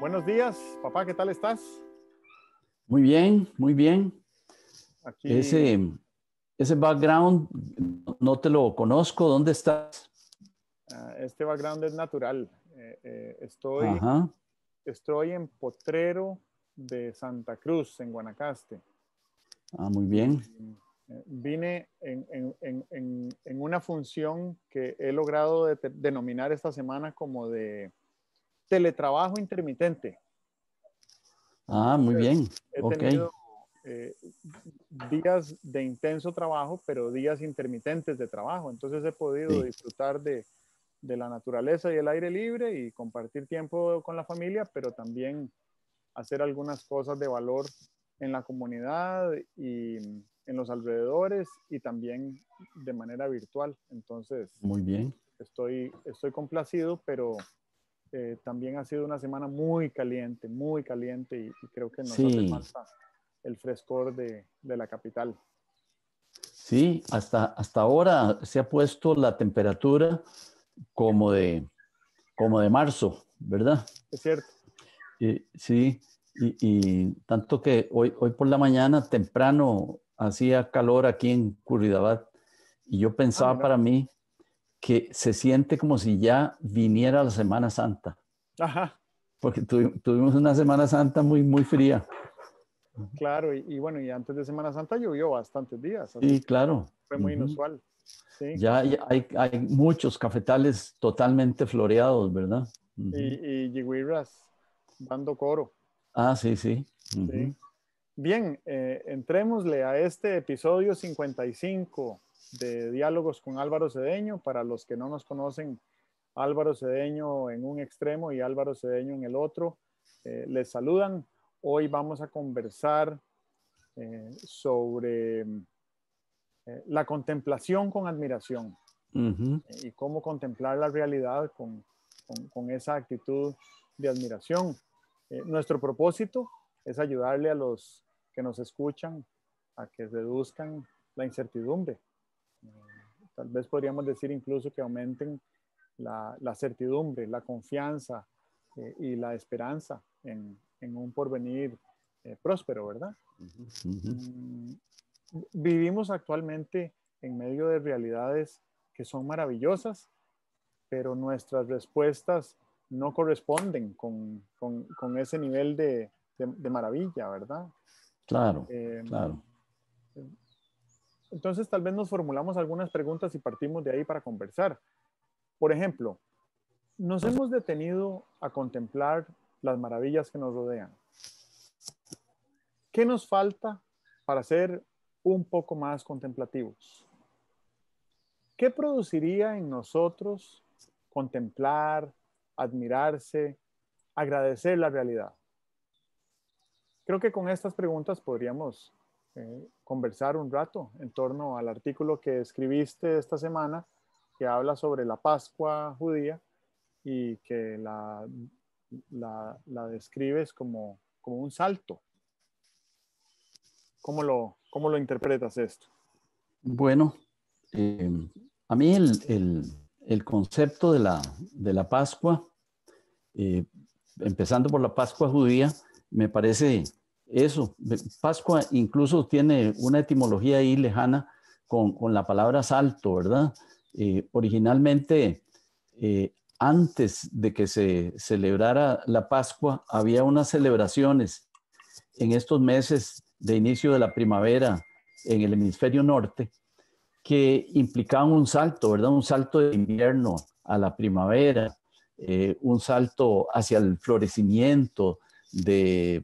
Buenos días, papá, ¿qué tal estás? Muy bien, muy bien. Aquí, Ese background no te lo conozco. ¿Dónde estás? este background es natural. Estoy, Ajá. estoy en Potrero de Santa Cruz, en Guanacaste. Ah, muy Y bien. vine en una función que he logrado denominar esta semana como de teletrabajo intermitente. Ah, muy Entonces, bien. he Ok. tenido eh, días de intenso trabajo, pero días intermitentes de trabajo. Entonces he podido Sí, disfrutar de la naturaleza y el aire libre y compartir tiempo con la familia, pero también hacer algunas cosas de valor en la comunidad y en los alrededores y también de manera virtual. Entonces, muy bien. estoy complacido, pero también ha sido una semana muy caliente y creo que nos hace Sí, falta el frescor de la capital. sí. Hasta ahora se ha puesto la temperatura como como de marzo, ¿verdad? Es cierto. Sí. Y tanto que hoy por la mañana temprano hacía calor aquí en Curridabat y yo Ah, pensaba mira. para mí que se siente como si ya viniera la Semana Santa, Ajá, porque tuvimos una Semana Santa muy, muy fría. claro. Y bueno, y antes de Semana Santa llovió bastantes días, así Sí, que claro. fue muy Ujú. inusual. Sí. Ya hay muchos cafetales totalmente floreados, ¿verdad? Ujú. Y Yigüirras dando coro. Ah, sí, sí. Sí. Ujú. Bien, entrémosle a este episodio 55 de Diálogos con Álvaro Cedeño. Para los que no nos conocen, Álvaro Cedeño en un extremo y Álvaro Cedeño en el otro, les saludan. Hoy vamos a conversar sobre la contemplación con admiración Ujú. y cómo contemplar la realidad con esa actitud de admiración. Nuestro propósito es ayudarle a los que nos escuchan a que reduzcan la incertidumbre. Tal vez podríamos decir incluso que aumenten la certidumbre, la confianza y la esperanza en un porvenir próspero, ¿verdad? Ujú. Mm, Vivimos actualmente en medio de realidades que son maravillosas, pero nuestras respuestas no corresponden con ese nivel de maravilla, ¿verdad? Claro, Eh, claro. entonces, tal vez nos formulamos algunas preguntas y partimos de ahí para conversar. Por ejemplo, nos hemos detenido a contemplar las maravillas que nos rodean. ¿Qué nos falta para ser un poco más contemplativos? ¿Qué produciría en nosotros contemplar, admirarse, agradecer la realidad? Creo que con estas preguntas podríamos conversar un rato en torno al artículo que escribiste esta semana, que habla sobre la Pascua judía y que la describes como un salto. ¿Cómo lo interpretas esto? Bueno, eh, a mí el concepto de de la Pascua, eh, empezando por la Pascua judía, me parece eso. Pascua incluso tiene una etimología ahí lejana con la palabra salto, ¿verdad? Originalmente, antes de que se celebrara la Pascua, había unas celebraciones en estos meses de inicio de la primavera en el hemisferio norte que implicaban un salto, ¿verdad? Un salto de invierno a la primavera, un salto hacia el florecimiento de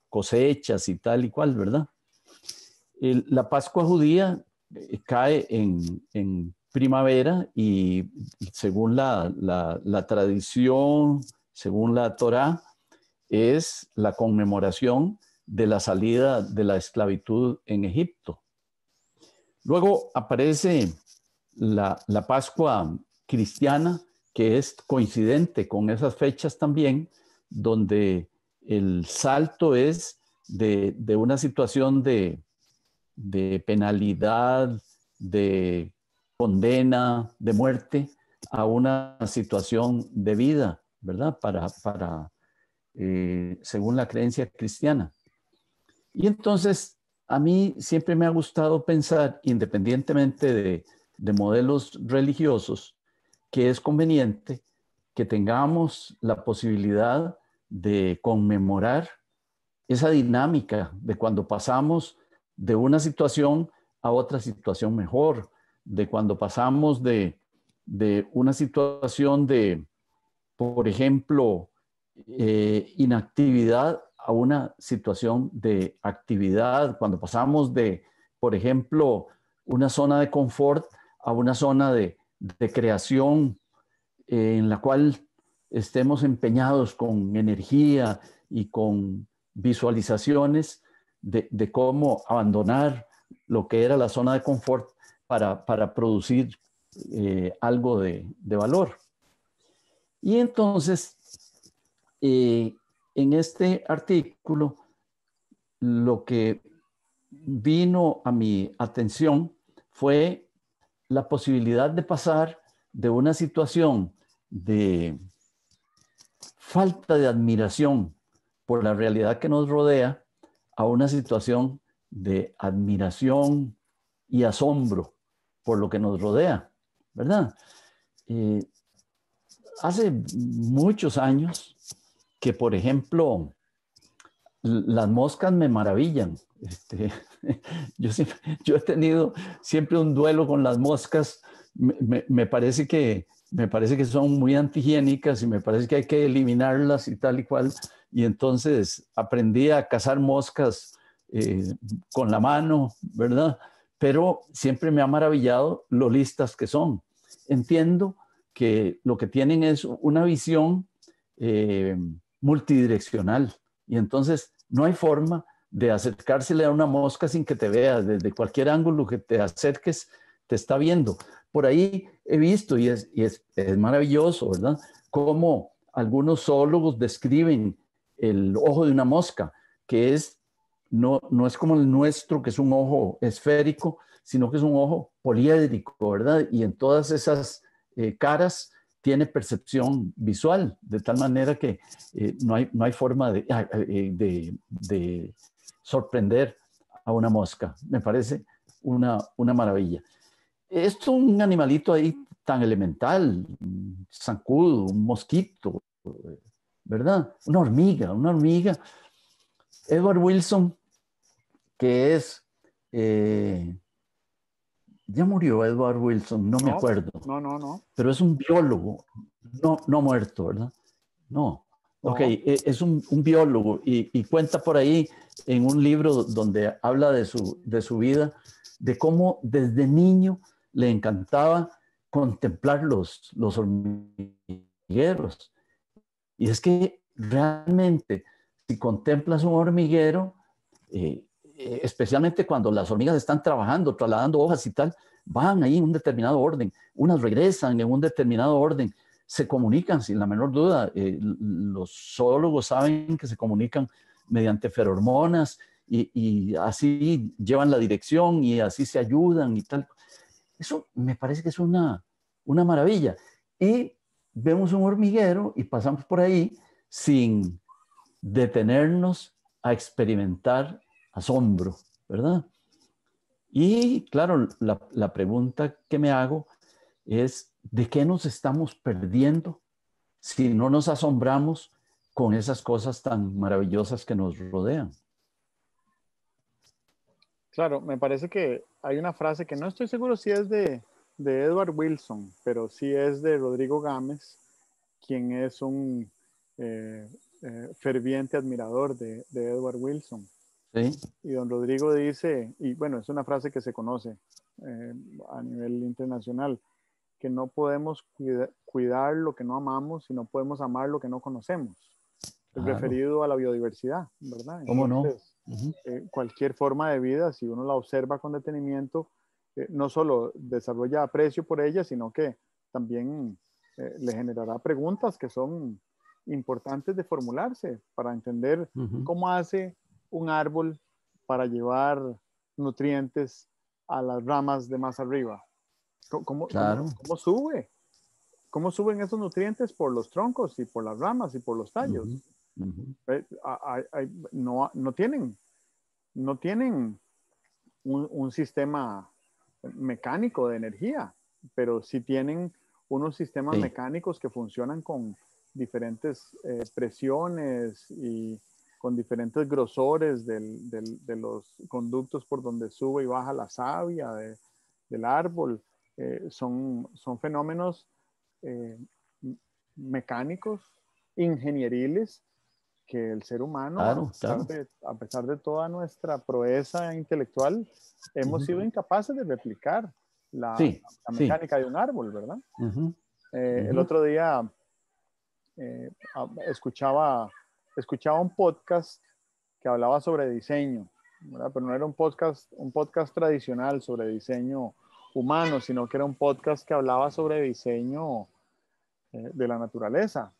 cosechas y tal y cual, ¿verdad? La Pascua judía cae en primavera y según la tradición, según la Torá, es la conmemoración de la salida de la esclavitud en Egipto. Luego aparece la Pascua cristiana, que es coincidente con esas fechas también, donde el salto es de una situación de penalidad, de condena, de muerte, a una situación de vida, ¿verdad? Para según la creencia cristiana. Y entonces, a mí siempre me ha gustado pensar, independientemente de modelos religiosos, que es conveniente que tengamos la posibilidad de conmemorar esa dinámica de cuando pasamos de una situación a otra situación mejor, de cuando pasamos de una situación de, por ejemplo, inactividad a una situación de actividad, cuando pasamos de, por ejemplo, una zona de confort a una zona de creación en la cual estemos empeñados con energía y con visualizaciones de cómo abandonar lo que era la zona de confort para producir algo de valor. Y entonces, en este artículo, lo que vino a mi atención fue la posibilidad de pasar de una situación de falta de admiración por la realidad que nos rodea a una situación de admiración y asombro por lo que nos rodea, ¿verdad? Hace muchos años que, por ejemplo, las moscas me maravillan. Yo he tenido siempre un duelo con las moscas. Me parece que son muy antihigiénicas y me parece que hay que eliminarlas y tal y cual. Y entonces aprendí a cazar moscas con la mano, ¿verdad? Pero siempre me ha maravillado lo listas que son. Entiendo que lo que tienen es una visión multidireccional. Y entonces no hay forma de acercársele a una mosca sin que te vea. Desde cualquier ángulo que te acerques, te está viendo. Por ahí he visto, y es maravilloso, ¿verdad? Cómo algunos zoólogos describen el ojo de una mosca, que no es como el nuestro, que es un ojo esférico, sino que es un ojo poliédrico, ¿verdad? Y en todas esas caras tiene percepción visual, de tal manera que no hay forma de sorprender a una mosca. Me parece una maravilla. Esto es un animalito ahí tan elemental, un zancudo, un mosquito, ¿verdad? Una hormiga. Edward Wilson, que es... ya murió Edward Wilson, no me acuerdo. No. Pero es un biólogo, no muerto, ¿verdad? No. Ok, es un biólogo y cuenta por ahí en un libro donde habla de su vida, de cómo desde niño le encantaba contemplar los hormigueros. Y es que realmente, si contemplas un hormiguero, especialmente cuando las hormigas están trabajando, trasladando hojas y tal, van ahí en un determinado orden, unas regresan en un determinado orden, se comunican sin la menor duda. Los zoólogos saben que se comunican mediante feromonas y así llevan la dirección y así se ayudan y tal. Eso me parece que es una maravilla. Y vemos un hormiguero y pasamos por ahí sin detenernos a experimentar asombro, ¿verdad? Y claro, la pregunta que me hago es, ¿de qué nos estamos perdiendo si no nos asombramos con esas cosas tan maravillosas que nos rodean? Claro, me parece que hay una frase que no estoy seguro si es de Edward Wilson, pero sí es de Rodrigo Gámez, quien es un ferviente admirador de Edward Wilson. ¿Sí? Y don Rodrigo dice, y bueno, es una frase que se conoce a nivel internacional, que no podemos cuidar lo que no amamos y no podemos amar lo que no conocemos. Claro. Referido a la biodiversidad, ¿verdad? ¿Cómo no? Entonces, cualquier forma de vida, si uno la observa con detenimiento, no solo desarrolla aprecio por ella, sino que también le generará preguntas que son importantes de formularse para entender cómo hace un árbol para llevar nutrientes a las ramas de más arriba. Claro. ¿Cómo sube? ¿Cómo suben esos nutrientes por los troncos y por las ramas y por los tallos? Ujú. No tienen, no tienen un sistema mecánico de energía, pero sí tienen unos sistemas Sí, mecánicos que funcionan con diferentes presiones y con diferentes grosores de los conductos por donde sube y baja la savia del árbol. Son fenómenos eh, mecánicos, ingenieriles, que el ser humano, claro, claro. a pesar de toda nuestra proeza intelectual, hemos Ujú. sido incapaces de replicar la, Sí, la sí. mecánica de un árbol, ¿verdad? Ujú, El ujú. otro día eh, escuchaba un podcast que hablaba sobre diseño, ¿verdad? Pero no era un podcast tradicional sobre diseño humano, sino que era un podcast que hablaba sobre diseño de la naturaleza.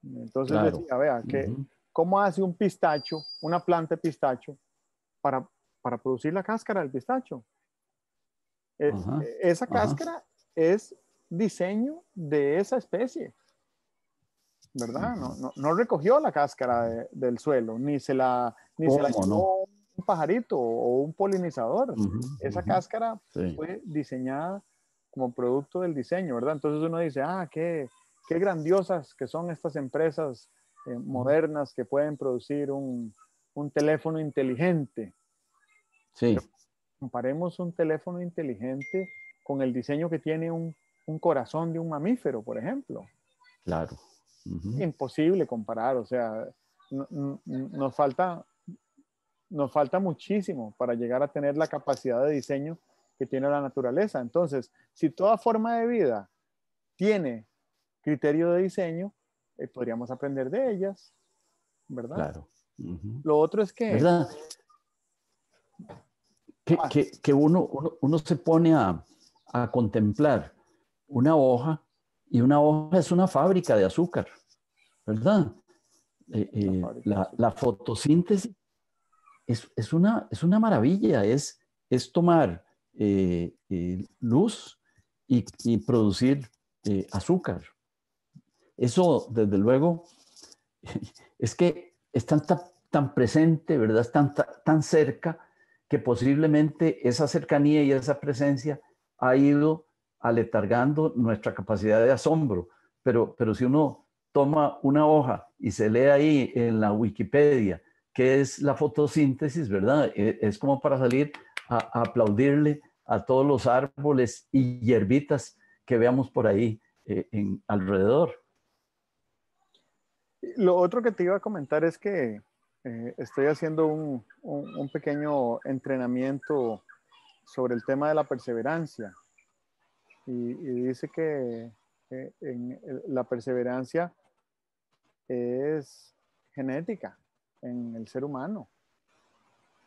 Entonces Claro. decía, vea, Ujú. ¿cómo hace un pistacho, una planta de pistacho, para, para producir la cáscara del pistacho? Ajá, Esa ajá. cáscara es diseño de esa especie, ¿verdad? Ujú. No recogió la cáscara del suelo, ni se la ¿Cómo no? llevó un pajarito o un polinizador. Ujú, Esa ujú. cáscara Sí. fue diseñada como producto del diseño, ¿verdad? Entonces uno dice, qué grandiosas que son estas empresas Ujú. modernas que pueden producir un teléfono inteligente. Pero Sí, comparemos un teléfono inteligente con el diseño que tiene un corazón de un mamífero, por ejemplo. claro. Ujú. Imposible comparar, o sea, no- no- nos falta, nos falta muchísimo para llegar a tener la capacidad de diseño que tiene la naturaleza. Entonces, si toda forma de vida tiene criterio de diseño, podríamos aprender de ellas, ¿verdad? Claro. Ujú. Lo otro es que, ¿Verdad? ah, Que uno se pone a contemplar una hoja y una hoja es una fábrica de azúcar, ¿verdad? una fábrica de La azúcar. fotosíntesis es una maravilla, es tomar luz y producir azúcar. Eso, desde luego, es que es tan presente, ¿verdad? Es tan cerca que posiblemente esa cercanía y esa presencia ha ido aletargando nuestra capacidad de asombro. Pero si uno toma una hoja y se lee ahí en la Wikipedia qué es la fotosíntesis, ¿verdad? Es como para salir a aplaudirle a todos los árboles y hierbitas que veamos por ahí alrededor. Lo otro que te iba a comentar es que estoy haciendo un pequeño entrenamiento sobre el tema de la perseverancia y dice que la perseverancia es genética en el ser humano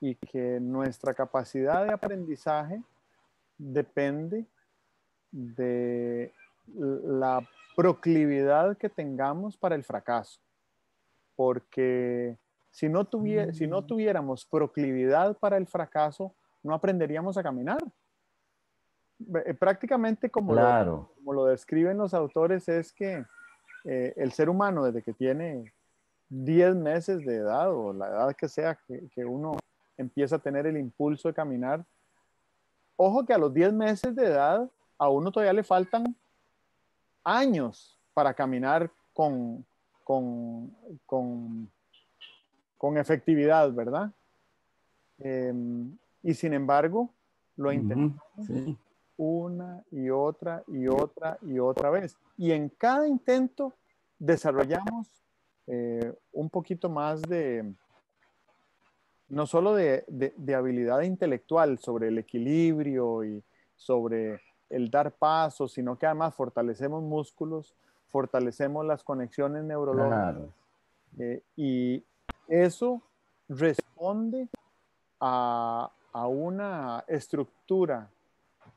y que nuestra capacidad de aprendizaje depende de la proclividad que tengamos para el fracaso. Porque si no tuviéramos proclividad para el fracaso, no aprenderíamos a caminar. Prácticamente Claro. como lo describen los autores es que el ser humano desde que tiene 10 meses de edad o la edad que sea que uno empieza a tener el impulso de caminar, ojo que a los 10 meses de edad a uno todavía le faltan años para caminar con, con, con efectividad, ¿verdad? Eh, y sin embargo, lo Ujú, intentamos sí. una y otra y otra y otra vez. Y en cada intento desarrollamos un poquito más no solo de habilidad intelectual sobre el equilibrio y sobre el dar pasos, sino que además fortalecemos músculos, fortalecemos las conexiones neurológicas Claro. y eso responde a una estructura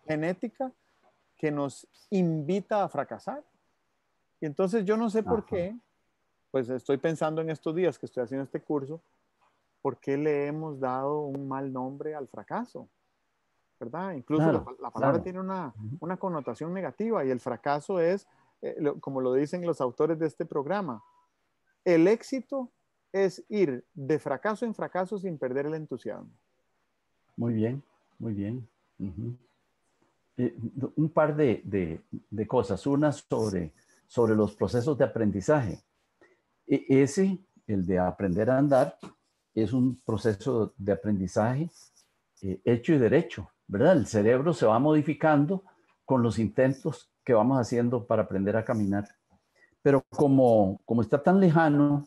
genética que nos invita a fracasar. Y entonces yo no sé por Ajá. qué, pues estoy pensando en estos días que estoy haciendo este curso, por qué le hemos dado un mal nombre al fracaso, ¿verdad? Incluso Claro, la palabra claro. tiene Ujú. una connotación negativa y el fracaso es, como lo dicen los autores de este programa, el éxito es ir de fracaso en fracaso sin perder el entusiasmo. Muy bien, muy bien. Uh-huh. Un par de cosas. Una sobre los procesos de aprendizaje. Ese, el de aprender a andar, es un proceso de aprendizaje hecho y derecho, ¿verdad? El cerebro se va modificando con los intentos que vamos haciendo para aprender a caminar. Pero como está tan lejano,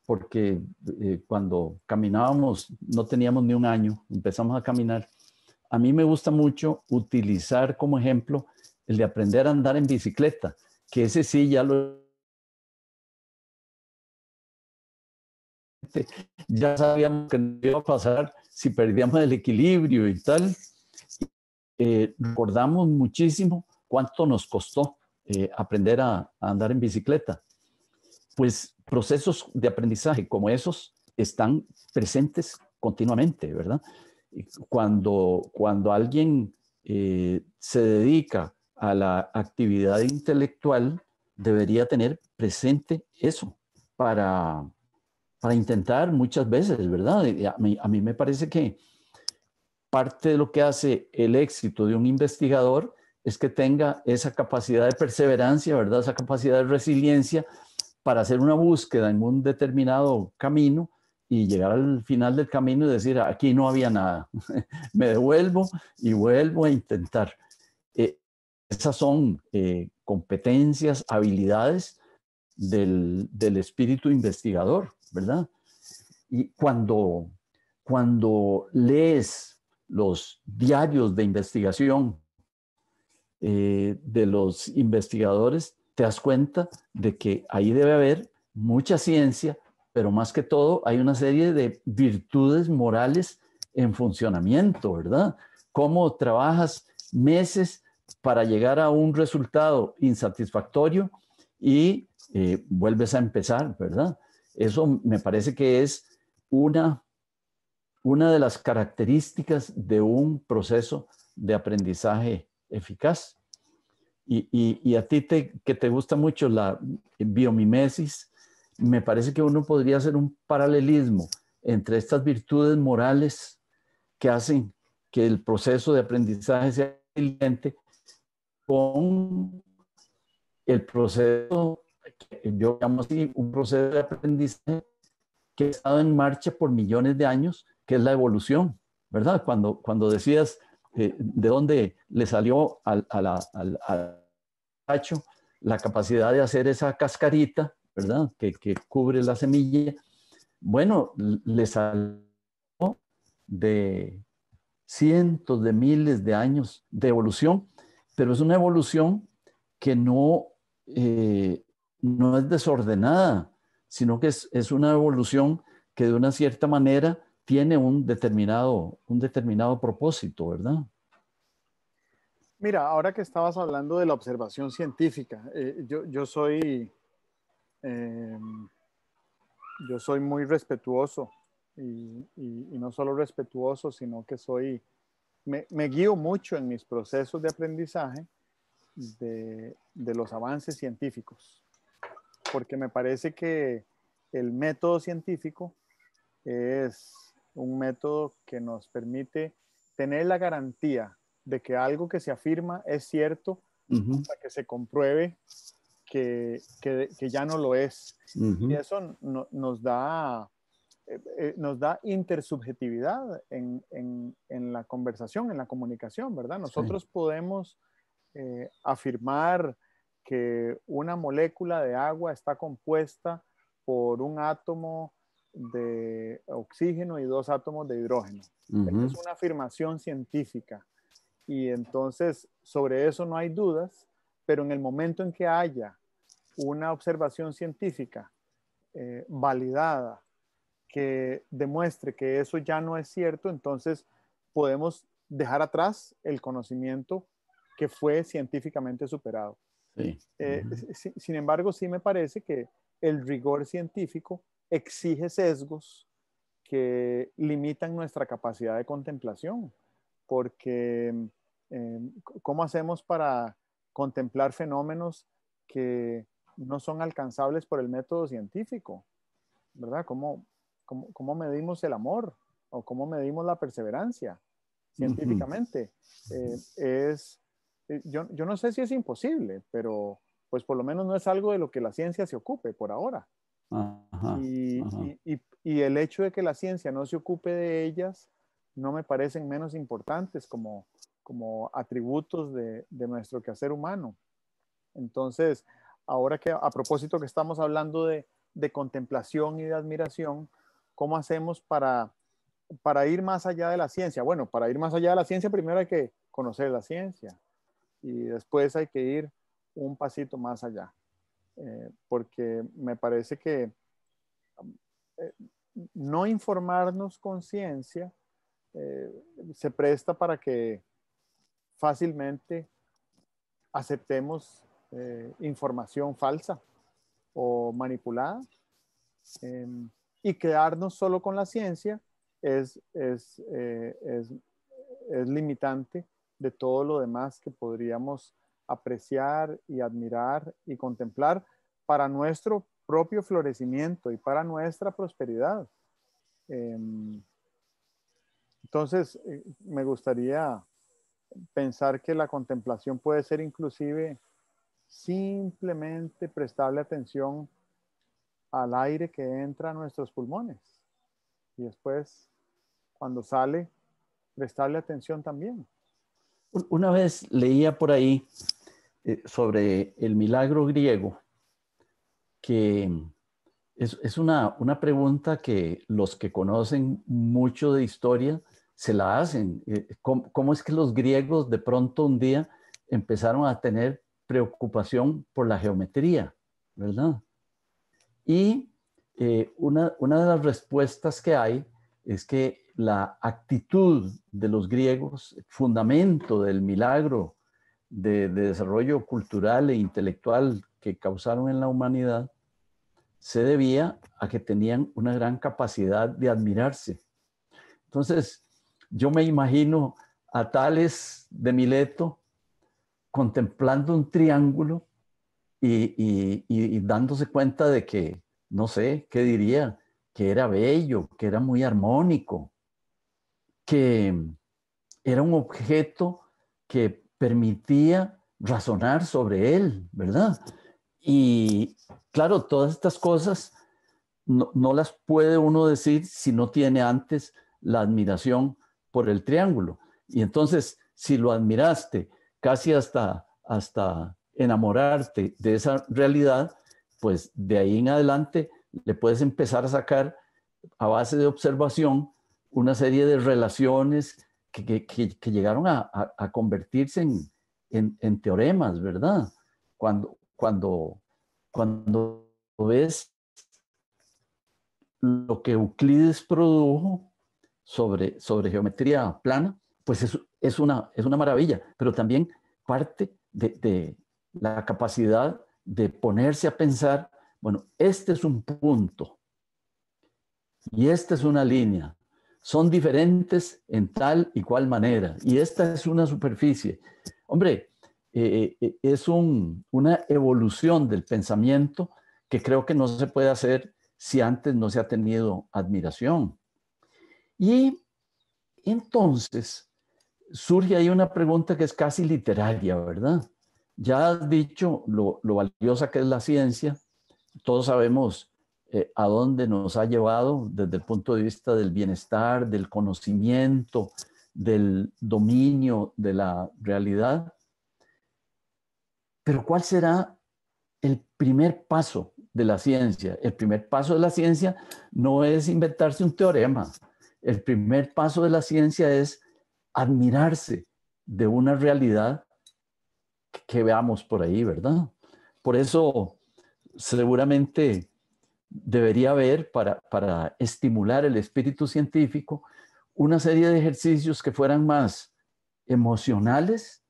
porque cuando caminábamos no teníamos ni un año, empezamos a caminar. A mí me gusta mucho utilizar como ejemplo el de aprender a andar en bicicleta, que ese sí ya sabíamos que nos iba a pasar si perdíamos el equilibrio y tal. Recordamos muchísimo cuánto nos costó aprender a andar en bicicleta. Pues procesos de aprendizaje como esos están presentes continuamente, ¿verdad? Cuando alguien se dedica a la actividad intelectual, debería tener presente eso para intentar muchas veces, ¿verdad? A mí me parece que parte de lo que hace el éxito de un investigador es que tenga esa capacidad de perseverancia, ¿verdad? Esa capacidad de resiliencia para hacer una búsqueda en un determinado camino y llegar al final del camino y decir, aquí no había nada, me devuelvo y vuelvo a intentar. Esas son competencias, habilidades del espíritu investigador, ¿verdad? Y cuando lees los diarios de investigación de los investigadores, te das cuenta de que ahí debe haber mucha ciencia, pero más que todo hay una serie de virtudes morales en funcionamiento, ¿verdad? Cómo trabajas meses para llegar a un resultado insatisfactorio y vuelves a empezar, ¿verdad? Eso me parece que es una de las características de un proceso de aprendizaje eficaz. Y a ti que te gusta mucho la biomimesis, me parece que uno podría hacer un paralelismo entre estas virtudes morales que hacen que el proceso de aprendizaje sea resiliente con el proceso, yo llamo así, un proceso de aprendizaje que ha estado en marcha por millones de años, que es la evolución, ¿verdad? Cuando decías de dónde le salió al tacho la capacidad de hacer esa cascarita, ¿verdad? Que cubre la semilla, bueno, le salió de cientos de miles de años de evolución, pero es una evolución que no es desordenada, sino que es una evolución que de una cierta manera tiene un determinado propósito, ¿verdad? Mira, ahora que estabas hablando de la observación científica, eh, yo soy muy respetuoso y no solo respetuoso, sino que me guío mucho en mis procesos de aprendizaje de los avances científicos, porque me parece que el método científico es un método que nos permite tener la garantía de que algo que se afirma es cierto hasta que se compruebe que ya no lo es. Y eso nos da intersubjetividad en la conversación, en la comunicación, ¿verdad? Nosotros Sí. podemos afirmar que una molécula de agua está compuesta por un átomo de oxígeno y dos átomos de hidrógeno. Esta es una afirmación científica y entonces sobre eso no hay dudas, pero en el momento en que haya una observación científica validada que demuestre que eso ya no es cierto, entonces podemos dejar atrás el conocimiento que fue científicamente superado. Sí. Sin embargo, sí me parece que el rigor científico exige sesgos que limitan nuestra capacidad de contemplación, porque ¿cómo hacemos para contemplar fenómenos que no son alcanzables por el método científico, ¿verdad? ¿Cómo medimos el amor? ¿O cómo medimos la perseverancia científicamente? Yo no sé si es imposible, pero pues por lo menos no es algo de lo que la ciencia se ocupe por ahora. Ajá, ajá. Y el hecho de que la ciencia no se ocupe de ellas no me parecen menos importantes como atributos de nuestro quehacer humano. Entonces, ahora que a propósito que estamos hablando de contemplación y de admiración, ¿cómo hacemos para ir más allá de la ciencia? Bueno, para ir más allá de la ciencia, primero hay que conocer la ciencia y después hay que ir un pasito más allá, porque me parece que eh, no informarnos con ciencia eh, se presta para que fácilmente aceptemos información falsa o manipulada, eh, y quedarnos solo con la ciencia es, es, eh, es, es limitante de todo lo demás que podríamos apreciar y admirar y contemplar para nuestro propio florecimiento y para nuestra prosperidad. Entonces, me gustaría pensar que la contemplación puede ser inclusive simplemente prestarle atención al aire que entra a nuestros pulmones y después, cuando sale, prestarle atención también. Una vez leía por ahí sobre el milagro griego, que es una pregunta que los que conocen mucho de historia se la hacen. ¿Cómo es que los griegos de pronto un día empezaron a tener preocupación por la geometría, ¿verdad? Y una de las respuestas que hay es que la actitud de los griegos, fundamento del milagro de desarrollo cultural e intelectual que causaron en la humanidad, se debía a que tenían una gran capacidad de admirarse. Entonces, yo me imagino a Tales de Mileto contemplando un triángulo y dándose cuenta de que, no sé, ¿qué diría? Que era bello, que era muy armónico, que era un objeto que permitía razonar sobre él, ¿verdad? Y claro, todas estas cosas no las puede uno decir si no tiene antes la admiración por el triángulo. Y entonces, si lo admiraste casi hasta enamorarte de esa realidad, pues de ahí en adelante le puedes empezar a sacar a base de observación una serie de relaciones que llegaron a convertirse en teoremas, ¿verdad? Cuando ves lo que Euclides produjo sobre geometría plana, pues es una maravilla, pero también parte de la capacidad de ponerse a pensar, bueno, este es un punto y esta es una línea, son diferentes en tal y cual manera, y esta es una superficie. Hombre, es una evolución del pensamiento que creo que no se puede hacer si antes no se ha tenido admiración. Y entonces surge ahí una pregunta que es casi literaria, ¿verdad? Ya has dicho lo valiosa que es la ciencia. Todos sabemos a dónde nos ha llevado desde el punto de vista del bienestar, del conocimiento, del dominio de la realidad. Pero ¿cuál será el primer paso de la ciencia? El primer paso de la ciencia no es inventarse un teorema. El primer paso de la ciencia es admirarse de una realidad que veamos por ahí, ¿verdad? Por eso seguramente debería haber, para estimular el espíritu científico, una serie de ejercicios que fueran más emocionales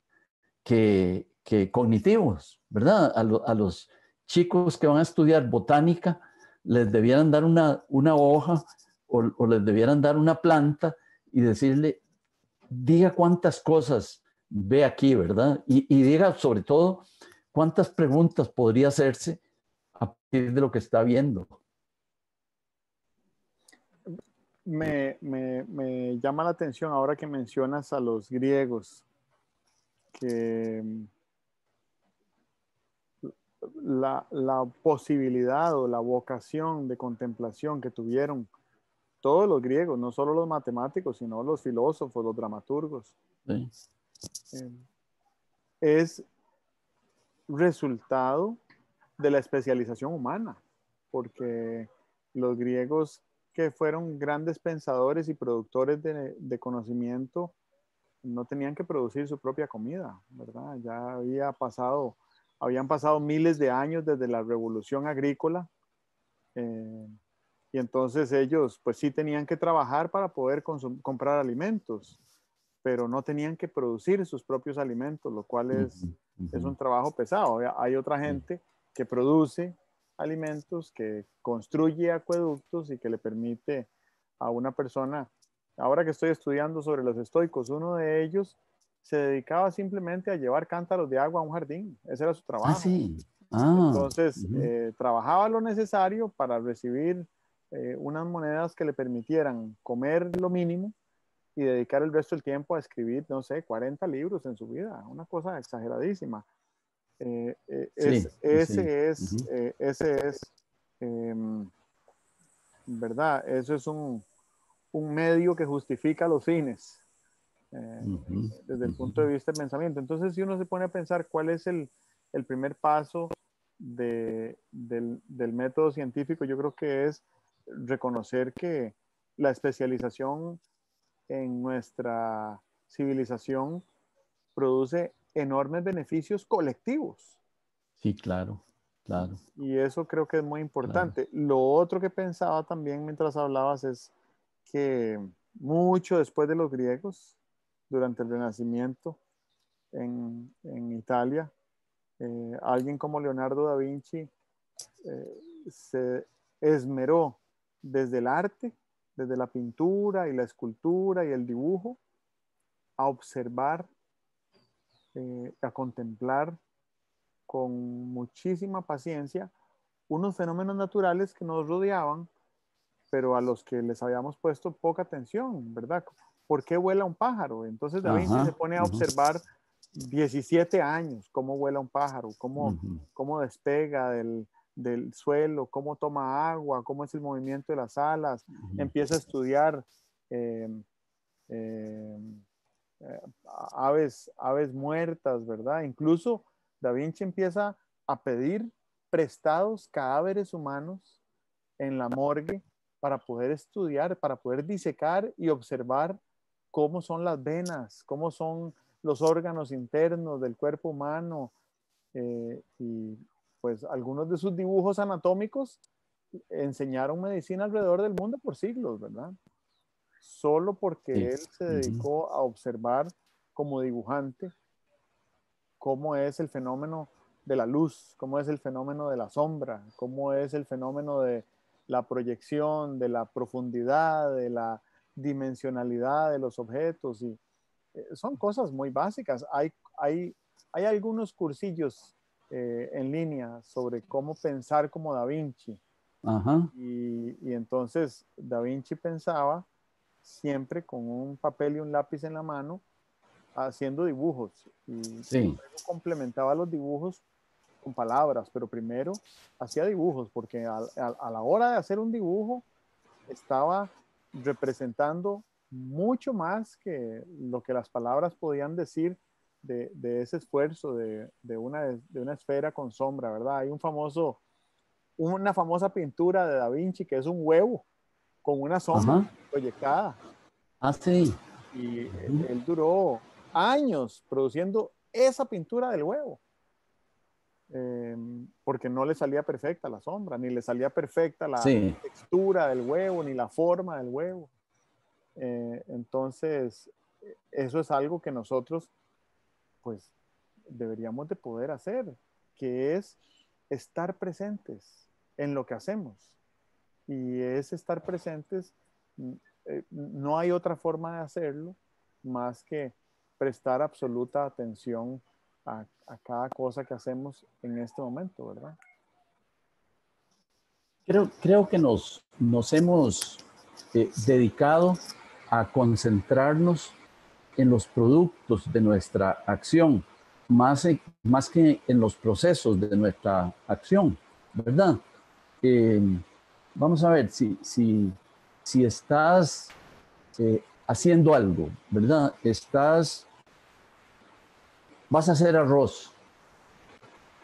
que cognitivos, ¿verdad? A los chicos que van a estudiar botánica les debieran dar una hoja o les debieran dar una planta y decirle, diga cuántas cosas ve aquí, ¿verdad? Y diga sobre todo cuántas preguntas podría hacerse de lo que está viendo. Me llama la atención ahora que mencionas a los griegos, que la posibilidad o la vocación de contemplación que tuvieron todos los griegos, no solo los matemáticos, sino los filósofos, los dramaturgos, ¿Sí? eh, es resultado de la especialización humana, porque los griegos, que fueron grandes pensadores y productores de conocimiento, no tenían que producir su propia comida, ¿verdad? Ya habían pasado miles de años desde la revolución agrícola, eh, y entonces ellos pues sí tenían que trabajar para poder comprar alimentos, pero no tenían que producir sus propios alimentos, lo cual Ujú, es ujú. un trabajo pesado. Hay otra Sí. gente que produce alimentos, que construye acueductos y que le permite a una persona, ahora que estoy estudiando sobre los estoicos, uno de ellos se dedicaba simplemente a llevar cántaros de agua a un jardín, ese era su Ah, trabajo. sí. Ah, Entonces, ujú. trabajaba lo necesario para recibir unas monedas que le permitieran comer lo mínimo y dedicar el resto del tiempo a escribir, no sé, 40 libros en su vida, una cosa exageradísima. Sí, sí. Ujú, Ese es, eh, ¿verdad? Eso es un medio que justifica los fines eh, ujú, desde el punto de ujú. vista del pensamiento. Entonces, si uno se pone a pensar cuál es el primer paso del método científico, yo creo que es reconocer que la especialización en nuestra civilización produce enormes beneficios colectivos. Sí, claro, claro, Y eso creo que es muy claro. importante. Lo otro que pensaba también mientras hablabas es que mucho después de los griegos, durante el Renacimiento en Italia, alguien como Leonardo da Vinci se esmeró desde el arte, desde la pintura y la escultura y el dibujo, a observar, a contemplar con muchísima paciencia unos fenómenos naturales que nos rodeaban, pero a los que les habíamos puesto poca atención, ¿verdad? ¿Por qué vuela un pájaro? Entonces Da Vinci se Ajá, pone a ajá, observar 17 años cómo vuela un pájaro, ujú, cómo despega del suelo, cómo toma agua, cómo es el movimiento de las alas. ujú. Empieza a estudiar eh, eh, eh, aves muertas, ¿verdad? Incluso Da Vinci empieza a pedir prestados cadáveres humanos en la morgue para poder estudiar, para poder disecar y observar cómo son las venas, cómo son los órganos internos del cuerpo humano. Y pues algunos de sus dibujos anatómicos enseñaron medicina alrededor del mundo por siglos, ¿verdad? Solo porque Sí, él se ujú. dedicó a observar como dibujante cómo es el fenómeno de la luz, cómo es el fenómeno de la sombra, cómo es el fenómeno de la proyección, de la profundidad, de la dimensionalidad de los objetos. Y son cosas muy básicas. Hay algunos cursillos en línea sobre cómo pensar como Da Vinci. Ajá, Y entonces Da Vinci pensaba siempre con un papel y un lápiz en la mano haciendo dibujos y sí, luego complementaba los dibujos con palabras, pero primero hacía dibujos porque a la hora de hacer un dibujo estaba representando mucho más que lo que las palabras podían decir de ese esfuerzo de una esfera con sombra, ¿verdad? Hay una famosa pintura de Da Vinci que es un huevo con una sombra ajá, proyectada ah, sí, y ujú, él duró años produciendo esa pintura del huevo, porque no le salía perfecta la sombra, ni le salía perfecta la sí, textura del huevo, ni la forma del huevo. Entonces, eso es algo que nosotros, pues, deberíamos de poder hacer, que es estar presentes en lo que hacemos. Y es estar presentes, mm, no hay otra forma de hacerlo más que prestar absoluta atención a cada cosa que hacemos en este momento, ¿verdad? Creo que nos hemos dedicado a concentrarnos en los productos de nuestra acción, más que en los procesos de nuestra acción, ¿verdad? Eh, Vamos a ver, si estás haciendo algo, ¿verdad? Vas a hacer arroz,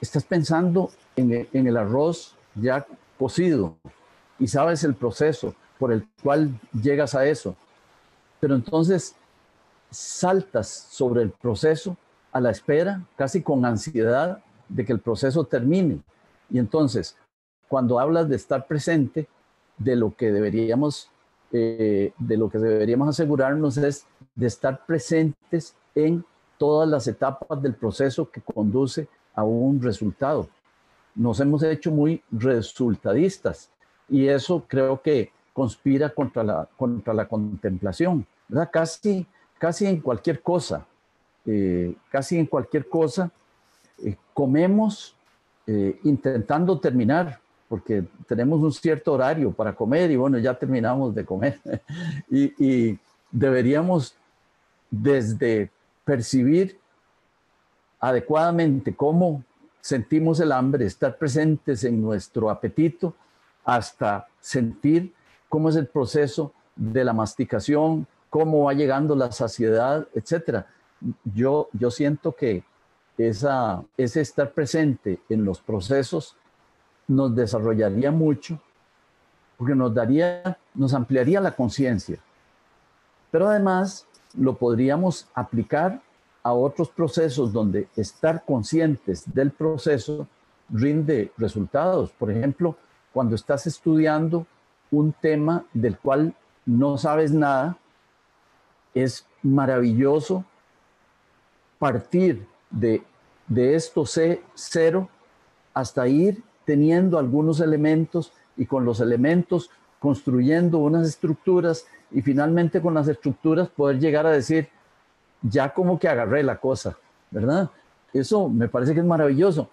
estás pensando en el arroz ya cocido y sabes el proceso por el cual llegas a eso, pero entonces saltas sobre el proceso a la espera, casi con ansiedad de que el proceso termine. Y entonces, cuando hablas de estar presente, de lo que deberíamos asegurarnos es de estar presentes en todas las etapas del proceso que conduce a un resultado. Nos hemos hecho muy resultadistas y eso creo que conspira contra la contemplación, ¿verdad? Casi en cualquier cosa, casi en cualquier cosa, comemos intentando terminar, porque tenemos un cierto horario para comer y bueno, ya terminamos de comer. y deberíamos desde percibir adecuadamente cómo sentimos el hambre, estar presentes en nuestro apetito, hasta sentir cómo es el proceso de la masticación, cómo va llegando la saciedad, etcétera. Yo siento que ese estar presente en los procesos nos desarrollaría mucho, porque nos ampliaría la conciencia, pero además lo podríamos aplicar a otros procesos donde estar conscientes del proceso rinde resultados. Por ejemplo, cuando estás estudiando un tema del cual no sabes nada, es maravilloso partir de esto cero hasta ir teniendo algunos elementos y con los elementos construyendo unas estructuras y finalmente con las estructuras poder llegar a decir, ya como que agarré la cosa, ¿verdad? Eso me parece que es maravilloso.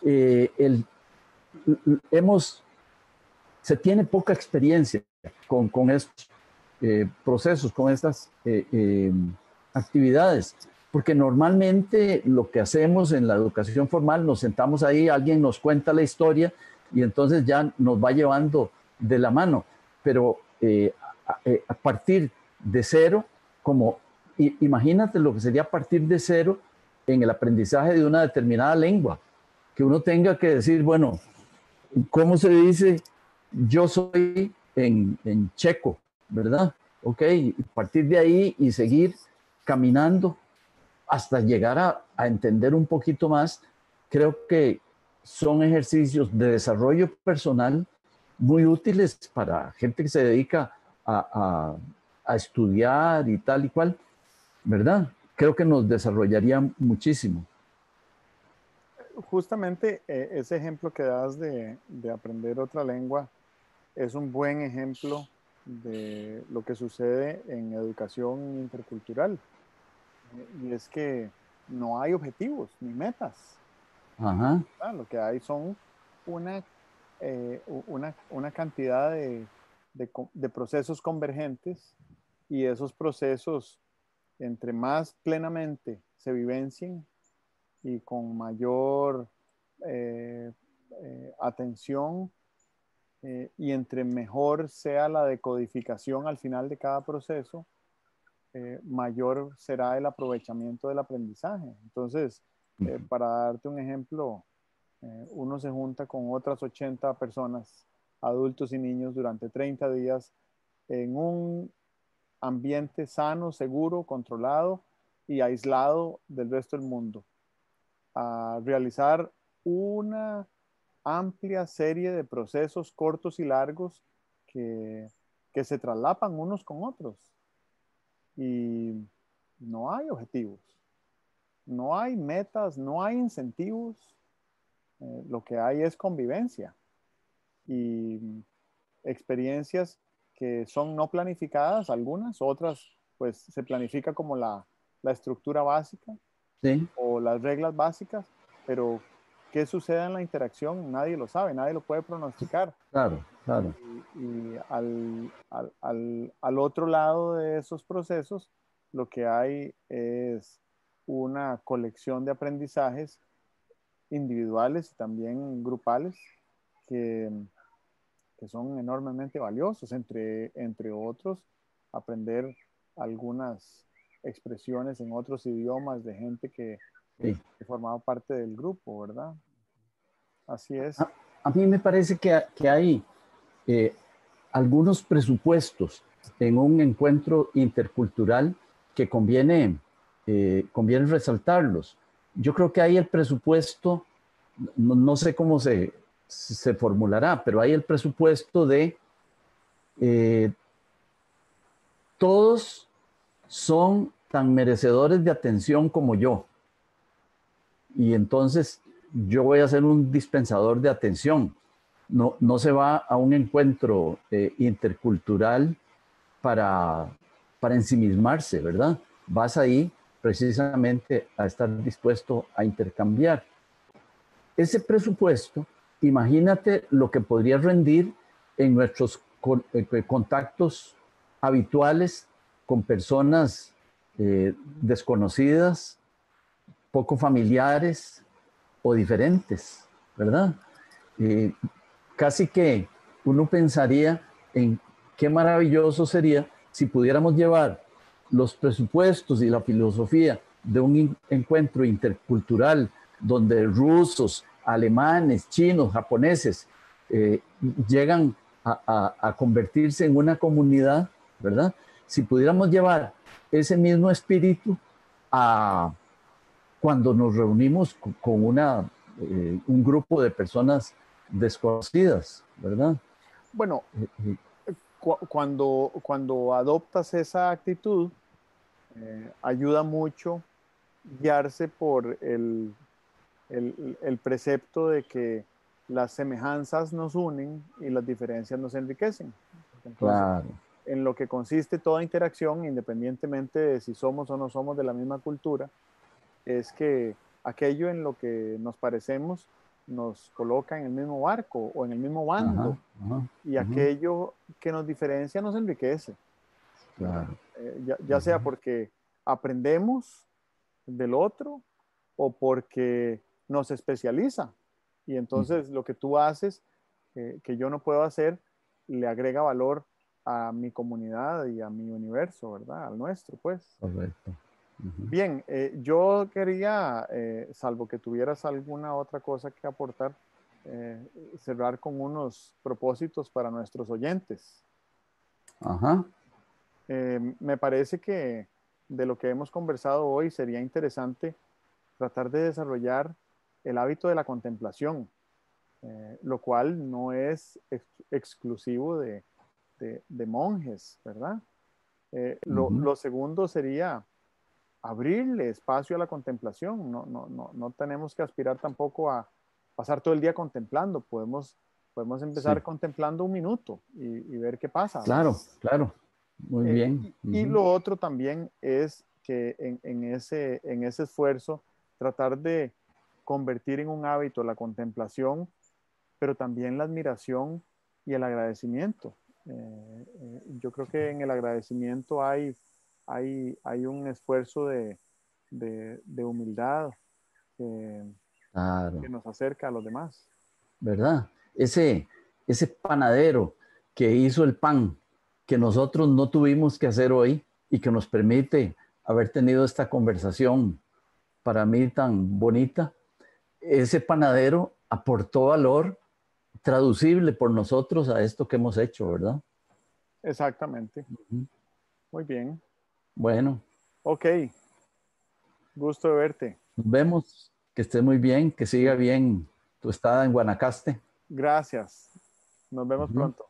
Eh, el, hemos, Se tiene poca experiencia con estos procesos, con estas actividades, porque normalmente lo que hacemos en la educación formal, nos sentamos ahí, alguien nos cuenta la historia y entonces ya nos va llevando de la mano, pero a partir de cero, como imagínate lo que sería a partir de cero en el aprendizaje de una determinada lengua, que uno tenga que decir, bueno, ¿cómo se dice yo soy en checo, verdad? Ok, a partir de ahí y seguir caminando hasta llegar a entender un poquito más, creo que son ejercicios de desarrollo personal muy útiles para gente que se dedica a estudiar y tal y cual, ¿verdad? Creo que nos desarrollaría muchísimo. Justamente ese ejemplo que das de aprender otra lengua es un buen ejemplo de lo que sucede en educación intercultural. Y es que no hay objetivos ni metas. Ajá. Lo que hay son una, una cantidad de procesos convergentes y esos procesos, entre más plenamente se vivencien y con mayor eh, atención y entre mejor sea la decodificación al final de cada proceso, mayor será el aprovechamiento del aprendizaje. Entonces, para darte un ejemplo, uno se junta con otras 80 personas, adultos y niños, durante 30 días en un ambiente sano, seguro, controlado y aislado del resto del mundo, a realizar una amplia serie de procesos cortos y largos que se traslapan unos con otros. Y no hay objetivos, no hay metas, no hay incentivos. Lo que hay es convivencia y experiencias que son no planificadas, algunas, otras pues se planifica como la estructura básica Sí. o las reglas básicas, pero qué sucede en la interacción nadie lo sabe, nadie lo puede pronosticar. Claro, claro. Y al otro lado de esos procesos, lo que hay es una colección de aprendizajes individuales y también grupales que, que son enormemente valiosos, entre otros, aprender algunas expresiones en otros idiomas de gente Sí. que formaba parte del grupo, ¿verdad? Así es. A mí me parece que hay eh, algunos presupuestos en un encuentro intercultural que conviene resaltarlos. Yo creo que hay el presupuesto, no sé cómo se formulará, pero hay el presupuesto de eh, todos son tan merecedores de atención como yo. Y entonces yo voy a ser un dispensador de atención. No se va a un encuentro intercultural para, para ensimismarse, ¿verdad? Vas ahí precisamente a estar dispuesto a intercambiar. Ese presupuesto, imagínate lo que podría rendir en nuestros contactos habituales con personas desconocidas, poco familiares o diferentes, ¿verdad? Eh, Casi que uno pensaría en qué maravilloso sería si pudiéramos llevar los presupuestos y la filosofía de un encuentro intercultural donde rusos, alemanes, chinos, japoneses eh, llegan a convertirse en una comunidad, ¿verdad? Si pudiéramos llevar ese mismo espíritu a cuando nos reunimos con un grupo de personas desconocidas, ¿verdad? Bueno, Eh, cuando adoptas esa actitud, ayuda mucho guiarse por el precepto de que las semejanzas nos unen y las diferencias nos enriquecen. Entonces, claro, en lo que consiste toda interacción, independientemente de si somos o no somos de la misma cultura, es que aquello en lo que nos parecemos nos coloca en el mismo barco o en el mismo ajá, bando, ajá, y ajá, aquello que nos diferencia nos enriquece, ¿verdad? claro, Ya sea porque aprendemos del otro o porque nos especializa. Y entonces lo que tú haces, que yo no puedo hacer, le agrega valor a mi comunidad y a mi universo, ¿verdad? Al nuestro, pues. correcto. Ujú. Bien, yo quería, salvo que tuvieras alguna otra cosa que aportar, eh, cerrar con unos propósitos para nuestros oyentes. Ajá, Me parece que de lo que hemos conversado hoy sería interesante tratar de desarrollar el hábito de la contemplación, lo cual no es exclusivo de monjes, ¿verdad? ujú. Lo segundo sería abrirle espacio a la contemplación. No tenemos que aspirar tampoco a pasar todo el día contemplando. Podemos empezar Sí, contemplando un minuto y ver qué pasa, ¿verdad? claro, claro, muy bien. Y Ujú. lo otro también es que en ese esfuerzo tratar de convertir en un hábito la contemplación, pero también la admiración y el agradecimiento. Yo creo que en el agradecimiento hay un esfuerzo de humildad que, que Claro, nos acerca a los demás. ¿verdad? Ese panadero que hizo el pan que nosotros no tuvimos que hacer hoy y que nos permite haber tenido esta conversación para mí tan bonita, ese panadero aportó valor traducible por nosotros a esto que hemos hecho, ¿verdad? Exactamente. Ujú. Muy bien. Bueno, Ok. Gusto de verte. nos vemos, que esté muy bien, que siga bien tu estada en Guanacaste. Gracias. Nos vemos Ujú. pronto.